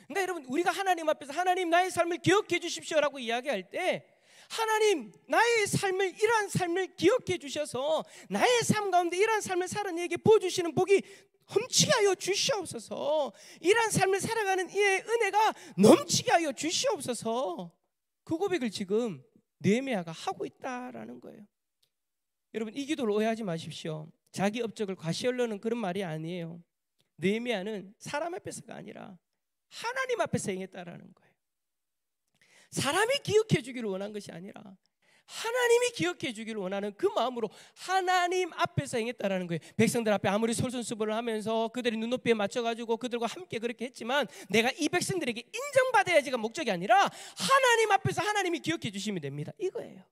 그러니까 여러분, 우리가 하나님 앞에서 하나님 나의 삶을 기억해 주십시오라고 이야기할 때, 하나님 나의 삶을, 이러한 삶을 기억해 주셔서 나의 삶 가운데 이러한 삶을 살아내게 내게 부어주시는 복이 훔치게 하여 주시옵소서. 이러한 삶을 살아가는 이의 은혜가 넘치게 하여 주시옵소서. 그 고백을 지금 느헤미야가 하고 있다라는 거예요. 여러분, 이 기도를 오해하지 마십시오. 자기 업적을 과시하려는 그런 말이 아니에요. 느헤미야는 사람 앞에서가 아니라 하나님 앞에서 행했다라는 거예요. 사람이 기억해 주기를 원한 것이 아니라 하나님이 기억해 주기를 원하는 그 마음으로 하나님 앞에서 행했다라는 거예요. 백성들 앞에 아무리 솔선수범을 하면서 그들의 눈높이에 맞춰가지고 그들과 함께 그렇게 했지만, 내가 이 백성들에게 인정받아야지가 목적이 아니라 하나님 앞에서 하나님이 기억해 주시면 됩니다. 이거예요.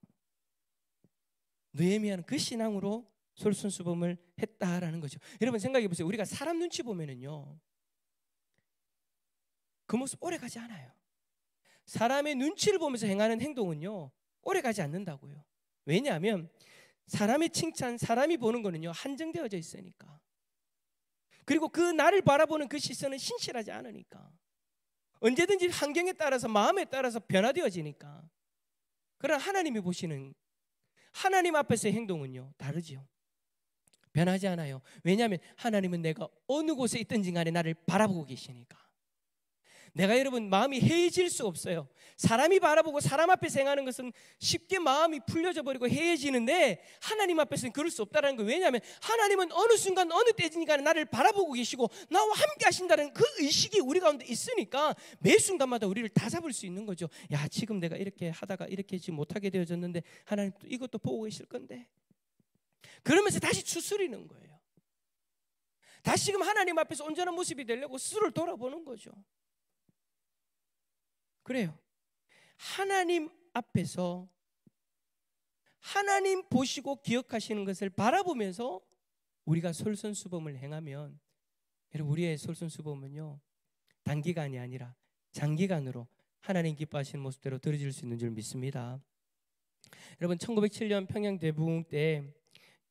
느헤미야는 그 신앙으로 솔선수범을 했다라는 거죠. 여러분 생각해 보세요. 우리가 사람 눈치 보면은요, 그 모습 오래 가지 않아요. 사람의 눈치를 보면서 행하는 행동은요, 오래 가지 않는다고요. 왜냐하면 사람의 칭찬, 사람이 보는 거는요, 한정되어져 있으니까. 그리고 그 나를 바라보는 그 시선은 신실하지 않으니까. 언제든지 환경에 따라서, 마음에 따라서 변화되어지니까. 그러나 하나님이 보시는 하나님 앞에서의 행동은요, 다르지요. 변하지 않아요. 왜냐하면 하나님은 내가 어느 곳에 있든지 간에 나를 바라보고 계시니까. 내가 여러분 마음이 해해질 수 없어요. 사람이 바라보고 사람 앞에서 행하는 것은 쉽게 마음이 풀려져 버리고 해해지는데, 하나님 앞에서는 그럴 수 없다는 거예요. 왜냐하면 하나님은 어느 순간 어느 때든지 나를 바라보고 계시고 나와 함께 하신다는 그 의식이 우리 가운데 있으니까 매 순간마다 우리를 다 잡을 수 있는 거죠. 야, 지금 내가 이렇게 하다가 이렇게 지금 못하게 되어졌는데 하나님 또 이것도 보고 계실 건데, 그러면서 다시 추스리는 거예요. 다시금 하나님 앞에서 온전한 모습이 되려고 스스로를 돌아보는 거죠. 그래요. 하나님 앞에서 하나님 보시고 기억하시는 것을 바라보면서 우리가 솔선수범을 행하면, 여러분 우리의 솔선수범은요, 단기간이 아니라 장기간으로 하나님 기뻐하시는 모습대로 들어질 수 있는 줄 믿습니다. 여러분 1907년 평양 대부흥 때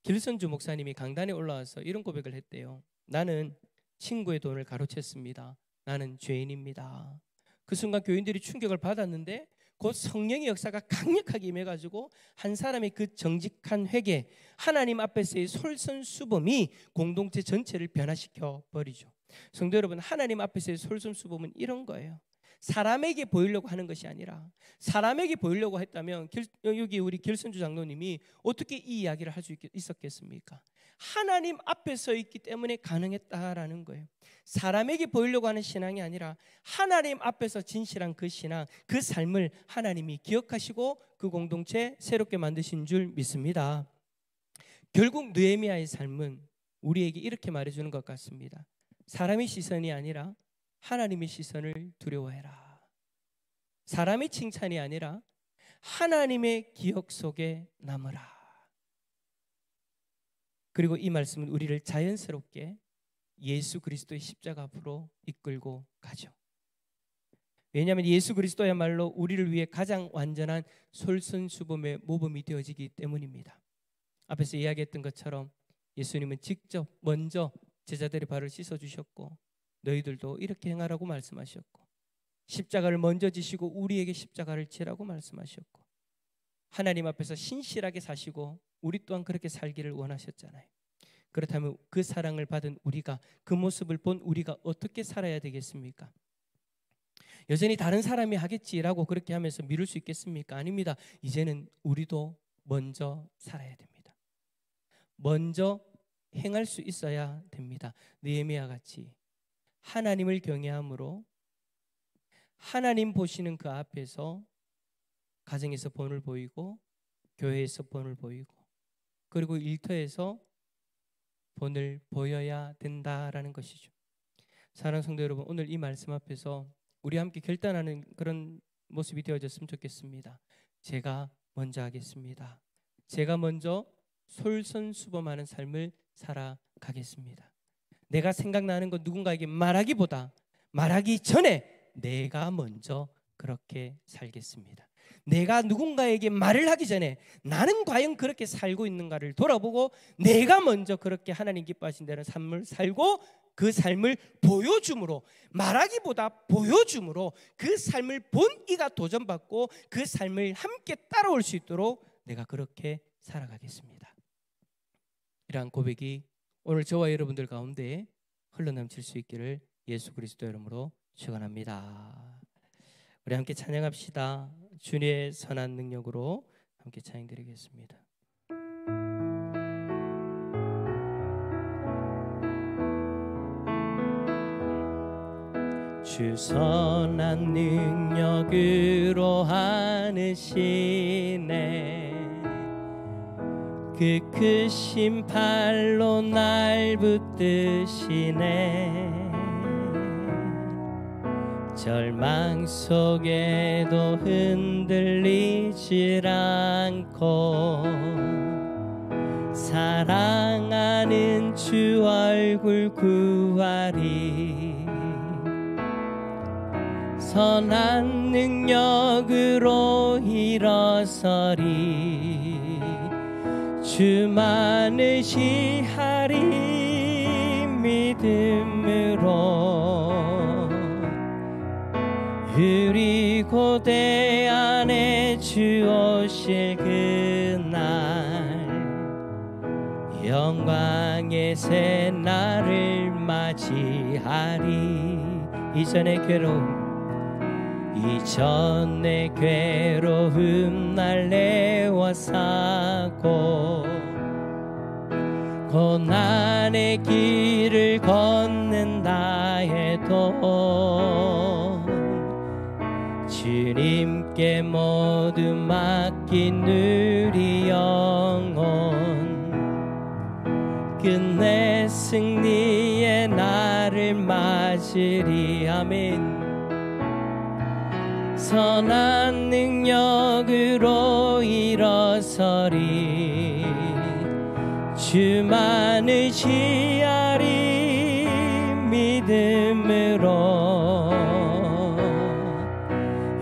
길선주 목사님이 강단에 올라와서 이런 고백을 했대요. 나는 친구의 돈을 가로챘습니다. 나는 죄인입니다. 그 순간 교인들이 충격을 받았는데 곧 성령의 역사가 강력하게 임해가지고 한 사람의 그 정직한 회개, 하나님 앞에서의 솔선수범이 공동체 전체를 변화시켜 버리죠. 성도 여러분, 하나님 앞에서의 솔선수범은 이런 거예요. 사람에게 보이려고 하는 것이 아니라, 사람에게 보이려고 했다면 여기 우리 길선주 장로님이 어떻게 이 이야기를 할 수 있었겠습니까? 하나님 앞에 서 있기 때문에 가능했다라는 거예요. 사람에게 보이려고 하는 신앙이 아니라 하나님 앞에서 진실한 그 신앙, 그 삶을 하나님이 기억하시고 그 공동체 새롭게 만드신 줄 믿습니다. 결국 느헤미야의 삶은 우리에게 이렇게 말해주는 것 같습니다. 사람의 시선이 아니라 하나님의 시선을 두려워해라. 사람의 칭찬이 아니라 하나님의 기억 속에 남으라. 그리고 이 말씀은 우리를 자연스럽게 예수 그리스도의 십자가 앞으로 이끌고 가죠. 왜냐하면 예수 그리스도야말로 우리를 위해 가장 완전한 솔선수범의 모범이 되어지기 때문입니다. 앞에서 이야기했던 것처럼 예수님은 직접 먼저 제자들의 발을 씻어주셨고, 너희들도 이렇게 행하라고 말씀하셨고, 십자가를 먼저 지시고 우리에게 십자가를 지라고 말씀하셨고, 하나님 앞에서 신실하게 사시고 우리 또한 그렇게 살기를 원하셨잖아요. 그렇다면 그 사랑을 받은 우리가, 그 모습을 본 우리가 어떻게 살아야 되겠습니까? 여전히 다른 사람이 하겠지라고 그렇게 하면서 미룰 수 있겠습니까? 아닙니다. 이제는 우리도 먼저 살아야 됩니다. 먼저 행할 수 있어야 됩니다. 느헤미야 같이 하나님을 경외함으로 하나님 보시는 그 앞에서 가정에서 본을 보이고, 교회에서 본을 보이고, 그리고 일터에서 본을 보여야 된다라는 것이죠. 사랑하는 성도 여러분, 오늘 이 말씀 앞에서 우리 함께 결단하는 그런 모습이 되어졌으면 좋겠습니다. 제가 먼저 하겠습니다. 제가 먼저 솔선수범하는 삶을 살아가겠습니다. 내가 생각나는 것 누군가에게 말하기보다, 말하기 전에 내가 먼저 그렇게 살겠습니다. 내가 누군가에게 말을 하기 전에 나는 과연 그렇게 살고 있는가를 돌아보고, 내가 먼저 그렇게 하나님 기뻐하신다는 삶을 살고, 그 삶을 보여줌으로, 말하기보다 보여줌으로 그 삶을 본 이가 도전받고 그 삶을 함께 따라올 수 있도록 내가 그렇게 살아가겠습니다. 이러한 고백이 오늘 저와 여러분들 가운데 흘러넘칠 수 있기를 예수 그리스도 이름으로 축원합니다. 우리 함께 찬양합시다. 주님의 선한 능력으로 함께 찬양드리겠습니다. 주 선한 능력으로 하느시네, 그 크신 팔로 날 붙드시네. 절망 속에도 흔들리질 않고 사랑하는 주 얼굴 구하리. 선한 능력으로 일어서리. 주만을 시하리 믿음으로. 우리 고대 안에 주 오실 그날 영광의 새날을 맞이하리. 이전의 괴로움 날래워 사고 고난의 길을 걷는다 해도 주님께 모두 맡긴 우리 영혼 끝내 승리의 날을 맞으리. 아멘. 선한 능력으로 일어서리. 주만을 시하리 믿음으로.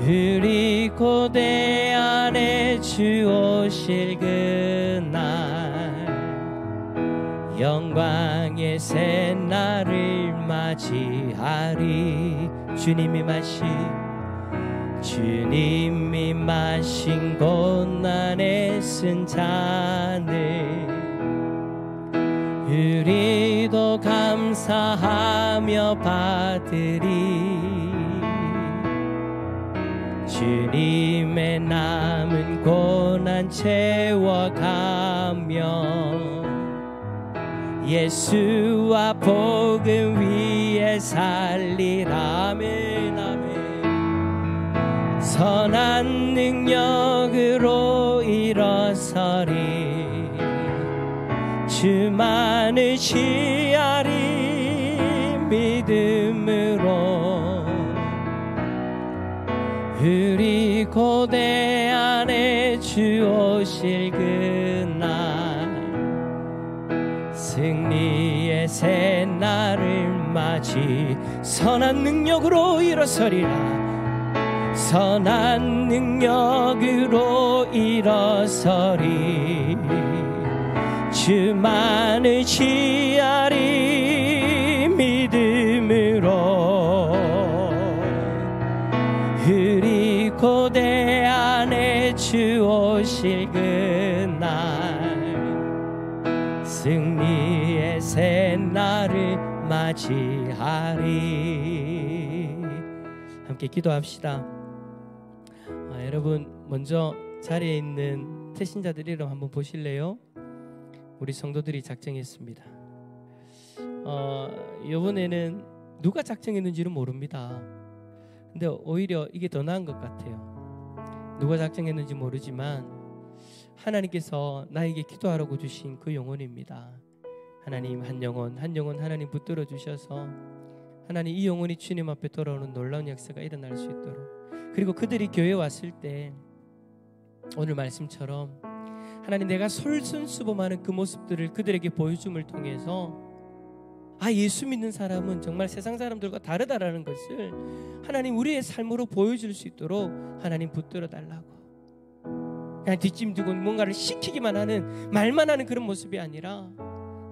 우리 고대 안에 주 오실 그날 영광의 새날을 맞이하리. 주님이 마신 고난의 쓴 잔을 우리도 감사하며 받으리. 주님의 남은 고난 채워가며 예수와 복음 위에 살리라. 아멘. 아멘. 선한 능력으로 일어서리. 주만을 시하리 믿음으로. 우리 고대 안에 주 오실 그날 승리의 새날을 맞이 선한 능력으로 일어서리라. 선한 능력으로 일어서리. 주만을 시하리 믿음으로. 우리 고대 안에 주 오실 그날 승리의 새날을 맞이하리. 함께 기도합시다. 여러분 먼저 자리에 있는 태신자들 이름 한번 보실래요? 우리 성도들이 작정했습니다. 이번에는 누가 작정했는지는 모릅니다. 근데 오히려 이게 더 나은 것 같아요. 누가 작정했는지 모르지만 하나님께서 나에게 기도하라고 주신 그 영혼입니다. 하나님 한 영혼 하나님 붙들어 주셔서 하나님 이 영혼이 주님 앞에 돌아오는 놀라운 역사가 일어날 수 있도록, 그리고 그들이 교회에 왔을 때 오늘 말씀처럼 하나님 내가 솔선수범하는 그 모습들을 그들에게 보여줌을 통해서 예수 믿는 사람은 정말 세상 사람들과 다르다라는 것을 하나님 우리의 삶으로 보여줄 수 있도록 하나님 붙들어 달라고. 그냥 뒷짐지고 뭔가를 시키기만 하는, 말만 하는 그런 모습이 아니라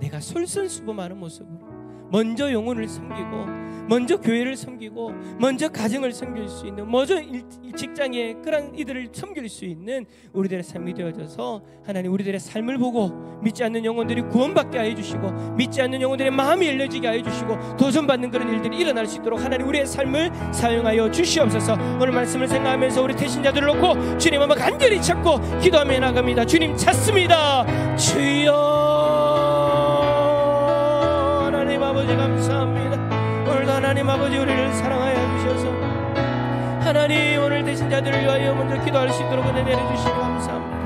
내가 솔선수범하는 모습으로 먼저 영혼을 섬기고, 먼저 교회를 섬기고, 먼저 가정을 섬길 수 있는, 먼저 직장에 그런 이들을 섬길 수 있는 우리들의 삶이 되어져서 하나님 우리들의 삶을 보고 믿지 않는 영혼들이 구원받게 하여 주시고, 믿지 않는 영혼들의 마음이 열려지게 하여 주시고, 도전받는 그런 일들이 일어날 수 있도록 하나님 우리의 삶을 사용하여 주시옵소서. 오늘 말씀을 생각하면서 우리 태신자들을 놓고 주님 한번 간절히 찾고 기도하며 나갑니다. 주님 찾습니다. 주여. 하나님 아버지 감사합니다. 오늘도 하나님 아버지 우리를 사랑하여 주셔서 하나님 오늘 대신자들을 위하여 먼저 기도할 수 있도록 은혜 내려주시니 감사합니다.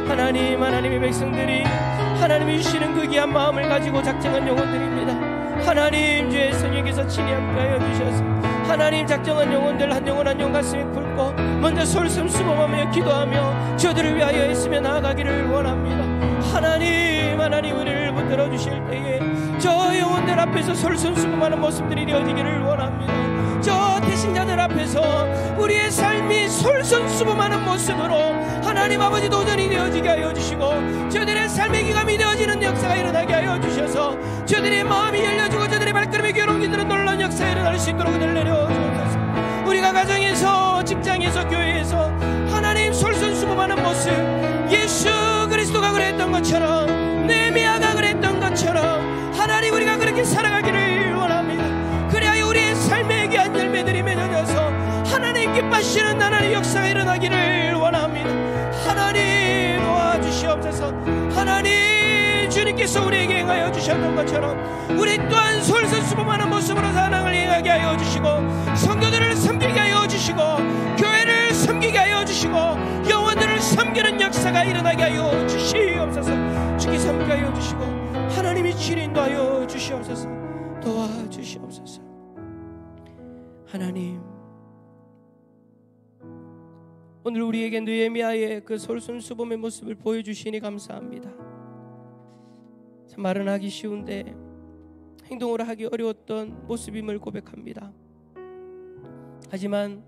하나님의 백성들이 하나님이 주시는 그 귀한 마음을 가지고 작정한 영혼들입니다. 하나님 주의 성령께서 친히 함께하여 주셔서 하나님 작정한 영혼들 한 영혼 한 영혼 가슴에 품고 먼저 솔선수범하며 기도하며 저들을 위하여 했으며 나아가기를 원합니다. 하나님 우리를 붙들어 주실 때에 저 영혼들 앞에서 솔선수범하는 모습들이 되어지기를 원합니다. 저 대신자들 앞에서 우리의 삶이 솔선수범하는 모습으로 하나님 아버지 도전이 되어지게 하여 주시고 저들의 삶의 기감이 되어지는 역사가 일어나게 하여 주셔서 저들의 마음이 열려지고 저들의 발걸음이 괴로움이들은 놀라운 역사가 일어날 수 있도록 그들 내려주옵소서. 우리가 가정에서 직장에서 교회에서 하나님 솔선수범하는 모습, 예수 그리스도가 그랬던 것처럼 느헤미야가 그랬던 것처럼 하나님 우리가 그렇게 살아가기를 원합니다. 그래야 우리의 삶에 귀한 열매들이 맺어져서 하나님 기뻐하시는 하나님의 역사가 일어나기를 원합니다. 하나님 도와주시옵소서. 하나님 주님께서 우리에게 행하여 주셨던 것처럼 우리 또한 솔선수범하는 모습으로 사랑을 행하게 하여 주시고 성도들을 섬기게 하여 주시고 교회를 섬기게 하여 주시고 영혼들을 섬기는 역사가 일어나게 하여 주시옵소서. 주께 섬기게 하여 주시고 하나님이 주인도하여 주시옵소서. 도와주시옵소서. 하나님 오늘 우리에게 느헤미야의 그 솔선수범의 모습을 보여주시니 감사합니다. 참 말은 하기 쉬운데 행동으로 하기 어려웠던 모습임을 고백합니다. 하지만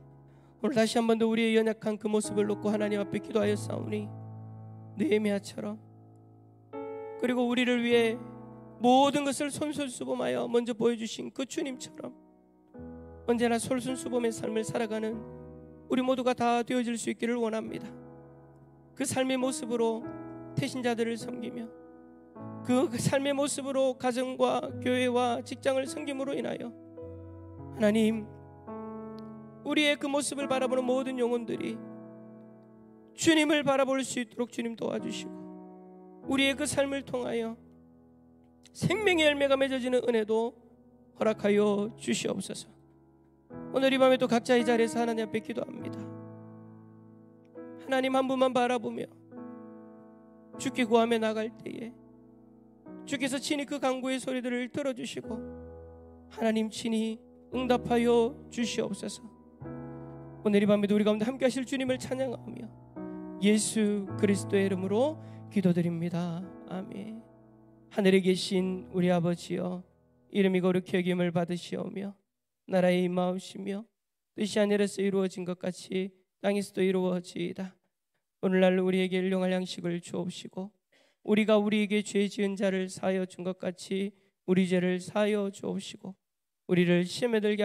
오늘 다시 한 번 더 우리의 연약한 그 모습을 놓고 하나님 앞에 기도하여 싸우니 느헤미야처럼 그리고 우리를 위해 모든 것을 솔선수범하여 먼저 보여주신 그 주님처럼 언제나 솔선수범의 삶을 살아가는 우리 모두가 다 되어질 수 있기를 원합니다. 그 삶의 모습으로 태신자들을 섬기며 그 삶의 모습으로 가정과 교회와 직장을 섬김으로 인하여 하나님 우리의 그 모습을 바라보는 모든 영혼들이 주님을 바라볼 수 있도록 주님 도와주시고 우리의 그 삶을 통하여 생명의 열매가 맺어지는 은혜도 허락하여 주시옵소서. 오늘 이 밤에도 각자 이 자리에서 하나님 앞에 기도합니다. 하나님 한 분만 바라보며 주께 구하며 나갈 때에 주께서 친히 그 간구의 소리들을 들어주시고 하나님 친히 응답하여 주시옵소서. 오늘 이 밤에도 우리 가운데 함께 하실 주님을 찬양하며 예수 그리스도의 이름으로 기도드립니다. 아멘. 하늘에 계신 우리 아버지여 이름이 거룩히 여김을 받으시오며 나라의 임하옵시며 뜻이 하늘에서 이루어진 것 같이 땅에서도 이루어지이다. 오늘날 우리에게 일용할 양식을 주옵시고 우리가 우리에게 죄 지은 자를 사하여 준 것 같이 우리 죄를 사하여 주옵시고 우리를 시험에 들게